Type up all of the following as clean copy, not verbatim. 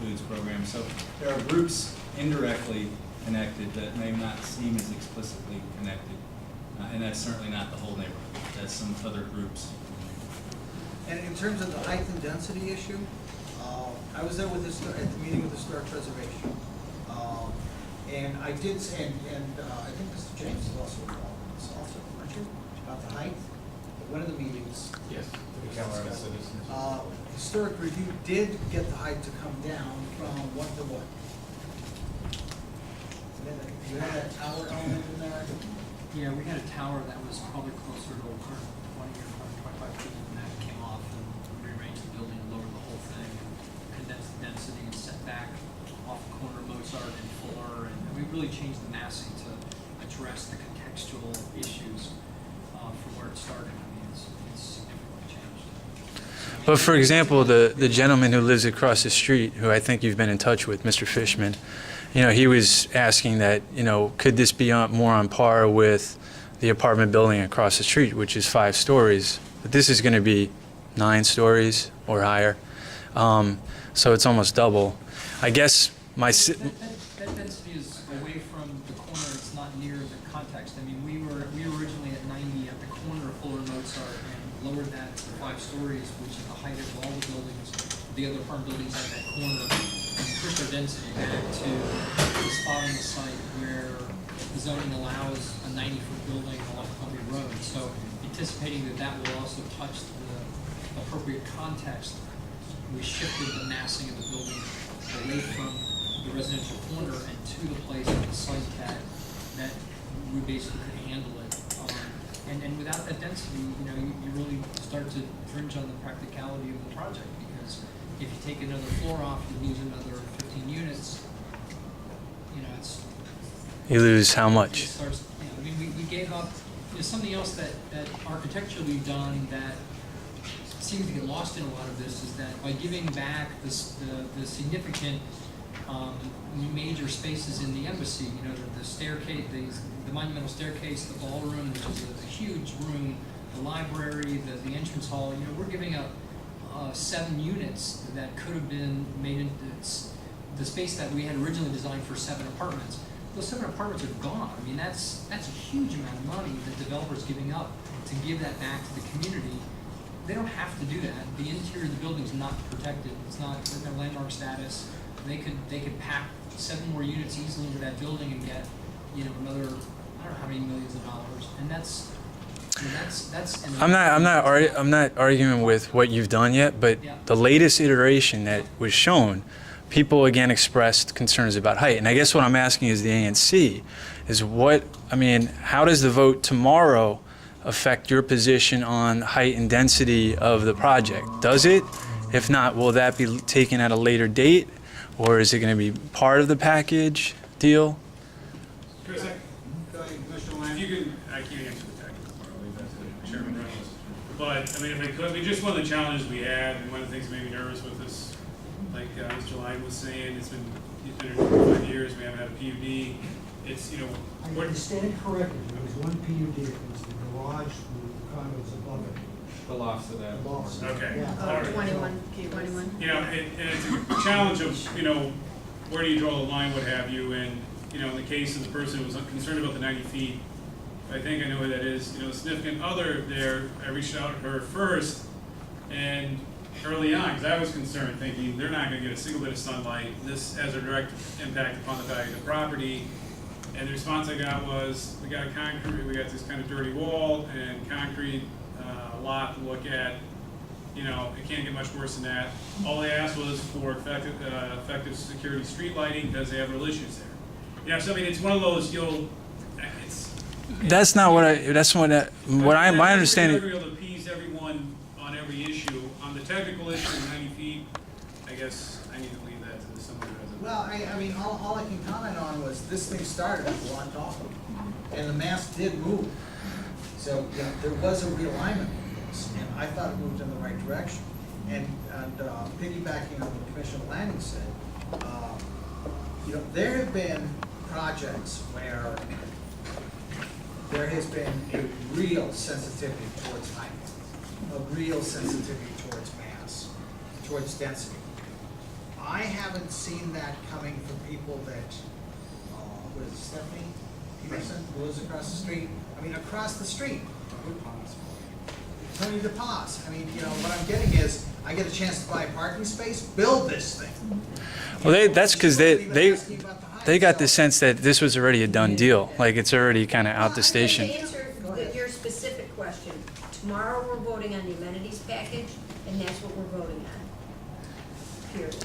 includes programs. So there are groups indirectly connected that may not seem as explicitly connected. And that's certainly not the whole neighborhood. That's some other groups. And in terms of the height and density issue, I was there with at the meeting with Historic Preservation. And I did say, and I think Mr. James is also involved in this also, aren't you? About the height at one of the meetings. Yes. Historic Review did get the height to come down from what to what? You had that tower element in there? Yeah, we had a tower that was probably closer to 120 or 125 feet, and that came off and rearranged the building, lowered the whole thing, and condensed the density and set back off the corner of Mozart and Fuller, and we really changed the massing to address the contextual issues from where it started. I mean, it's significantly changed. But for example, the gentleman who lives across the street, who I think you've been in touch with, Mr. Fishman, you know, he was asking that, you know, could this be more on par with the apartment building across the street, which is 5 stories, but this is going to be 9 stories or higher, so it's almost double. I guess my that density is away from the corner. It's not near the context. I mean, we were originally at 90 at the corner of Fuller and Mozart, and lowered that to 5 stories, which is the height of all the buildings, the other apartment buildings at that corner, and pushed our density back to the spot on the site where the zoning allows a 90-foot building along Columbia Road. So anticipating that that will also touch the appropriate context, we shifted the massing of the building away from the residential corner and to the place on the site that we basically could handle it. And without that density, you know, you really start to infringe on the practicality of the project, because if you take another floor off, you lose another 15 units. You know, it's... You lose how It much? starts, you know, I mean, we gave up, there's something else that architecturally we've done that seems to get lost in a lot of this, is that by giving back the significant major spaces in the embassy, you know, the staircase, the monumental staircase, the ballroom, which is a huge room, the library, the entrance hall, you know, we're giving up 7 units that could have been made into the space that we had originally designed for 7 apartments. Those 7 apartments are gone. I mean, that's a huge amount of money that developers giving up to give that back to the community. They don't have to do that. The interior of the building is not protected. It's not, there's no landmark status. They could pack 7 more units easily into that building and get, you know, another, I don't know how many millions of dollars. And that's. I mean, that's I'm not arguing with what you've done yet, but Yeah. the latest iteration that was shown, people again expressed concerns about height. And I guess what I'm asking is the ANC is how does the vote tomorrow affect your position on height and density of the project? Does it? If not, will that be taken at a later date, or is it going to be part of the package deal? Chris, if you can, I can't answer the technical part, I'll leave that to Chairman Reynolds. But, I mean, if I could, just one of the challenges we had, and one of the things that made me nervous with this, like Mr. Lyne was saying, he's been here for 5 years, we haven't had a PUD. It's, you know, I understand correctly, there was one PUD, it was the garage with the condos above it. the lofts of that. The lofts. Okay. Yeah. All right. 21, K21. You know, and it's a challenge of, you know, where do you draw the line, what have you, and, you know, in the case of the person who was concerned about the 90 feet, I think I know who that is, you know, the significant other there, I reached out to her first, and early on, because I was concerned, thinking they're not going to get a single bit of sunlight, this has a direct impact upon the value of the property, and the response I got was, we got concrete, we got this kind of dirty wall, and concrete lot to look at, you know, it can't get much worse than that. All they asked was for effective security street lighting, because they have real issues there. You know, so I mean, it's one of those, That's not what my understanding. We're able to appease everyone on every issue. On the technical issue of 90 feet, I guess I need to leave that to someone who has a... Well, I mean, all I can comment on was this thing started with a lot off, and the mass did move. So, you know, there was a realignment of this, and I thought it moved in the right direction. And piggybacking on what Commissioner Lanning said, you know, there have been projects where there has been a real sensitivity towards height, a real sensitivity towards mass, towards density. I haven't seen that coming from people that, what is it, Stephanie Peterson, who lives across the street? I mean, across the street. Tony DePaz. I mean, you know, what I'm getting is, I get a chance to buy a parking space, build this thing. Well, that's because She wasn't even asking about the height, they got the so- sense that this was already a done deal, like it's already kind of out the station. To answer your specific question, tomorrow we're voting on the amenities package, and that's what we're voting on, period.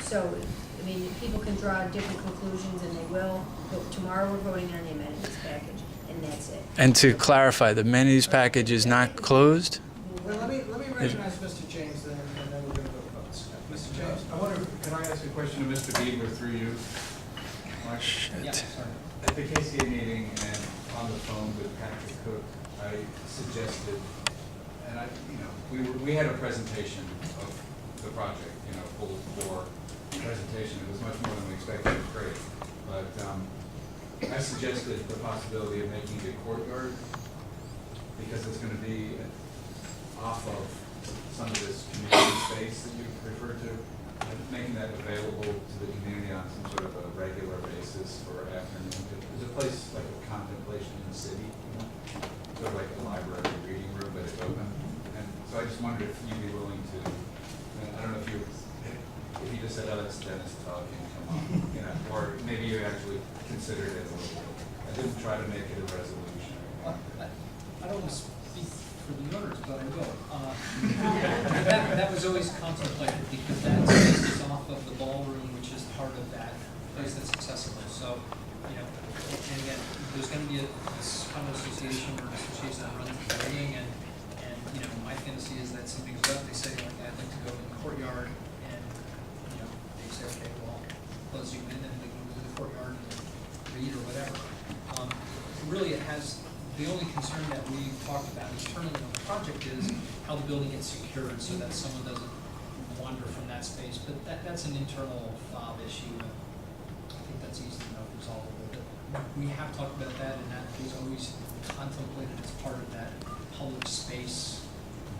So, I mean, people can draw different conclusions, and they will, but tomorrow we're voting on the amenities package, and that's it. And to clarify, the amenities package is not closed? Well, let me recognize Mr. James then, and then we're gonna go to votes. Mr. James? I wonder, can I ask a question to Mr. Bieber through you? Mark? Yeah, sorry. At the KCA meeting and on the phone with Patrick Cook, I suggested, and we had a presentation of the project, full bore presentation. It was much more than we expected. It was great. But I suggested the possibility of making it a courtyard because it's going to be off of some of this community space that you referred to, and making that available to the community on some sort of a regular basis for afternoon. There's a place like a contemplation in the city, sort of like a library reading room, but it's open. And so I just wondered if you'd be willing to, I don't know if you just said, oh, that's Dennis talking, come on, or maybe you actually considered it a little bit. I didn't try to make it a resolution. I don't want to speak for the owners, but I will. That was always contemplated because that space is off of the ballroom, which is part of that place that's accessible. So, and again, there's going to be this condo association or an association that runs the rating, and my fantasy is that something's up. They say, like, I'd like to go in the courtyard, and they say, okay, well, close you in, and they can go to the courtyard and read or whatever. Really, it has. The only concern that we've talked about internally on the project is how the building gets secured so that someone doesn't wander from that space. But that's an internal fob issue. And I think that's easy enough resolvable. But we have talked about that, and that was always contemplated as part of that public space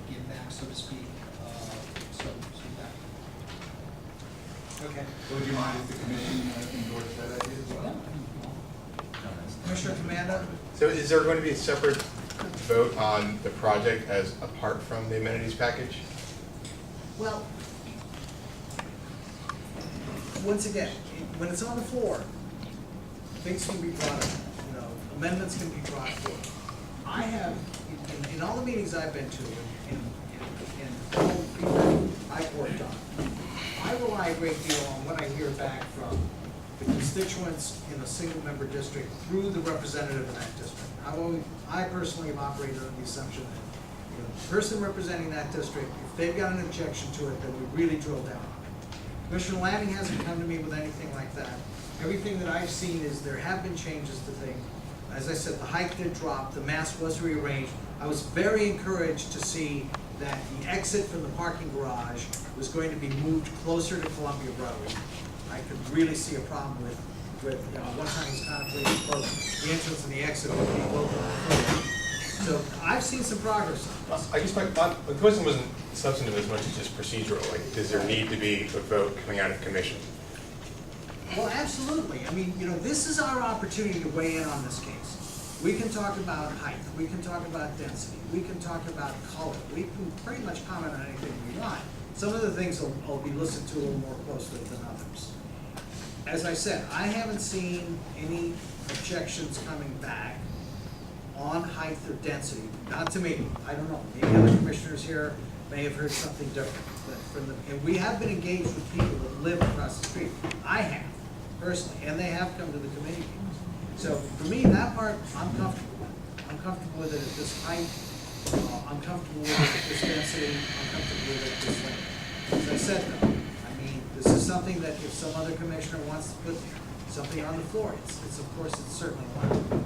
give back, so to speak. So that. Okay. Would you mind if the commission endorsed that idea as well? Commissioner Commando? So is there going to be a separate vote on the project as apart from the amenities package? Well, once again, when it's on the floor, things can be brought up, amendments can be brought forth. I have, in all the meetings I've been to, and all the people I've worked on, I rely a great deal on what I hear back from the constituents in a single-member district through the representative in that district. I personally have operated on the assumption that the person representing that district, if they've got an objection to it, then we really drill down on it. Commissioner Lanning hasn't come to me with anything like that. Everything that I've seen is there have been changes to things. As I said, the height did drop, the mass was rearranged. I was very encouraged to see that the exit from the parking garage was going to be moved closer to Columbia Road. I could really see a problem with one time it was contemplated both the entrance and the exit would be both on the foot. So I've seen some progress on this. I guess my question wasn't substantive as much as just procedural. Like, does there need to be a vote coming out of commission? Well, absolutely. I mean, this is our opportunity to weigh in on this case. We can talk about height, we can talk about density, we can talk about color, we can pretty much comment on anything we want. Some of the things will be listened to a little more closely than others. As I said, I haven't seen any objections coming back on height or density, not to me. I don't know, maybe other commissioners here may have heard something different. But from them, and we have been engaged with people that live across the street. I have, personally, and they have come to the committee meetings. So for me, that part, I'm comfortable with. I'm comfortable with it at this height. I'm comfortable with it at this density. I'm comfortable with it at this length. As I said, though, this is something that if some other commissioner wants to put something on the floor, it's of course, it's certainly allowed.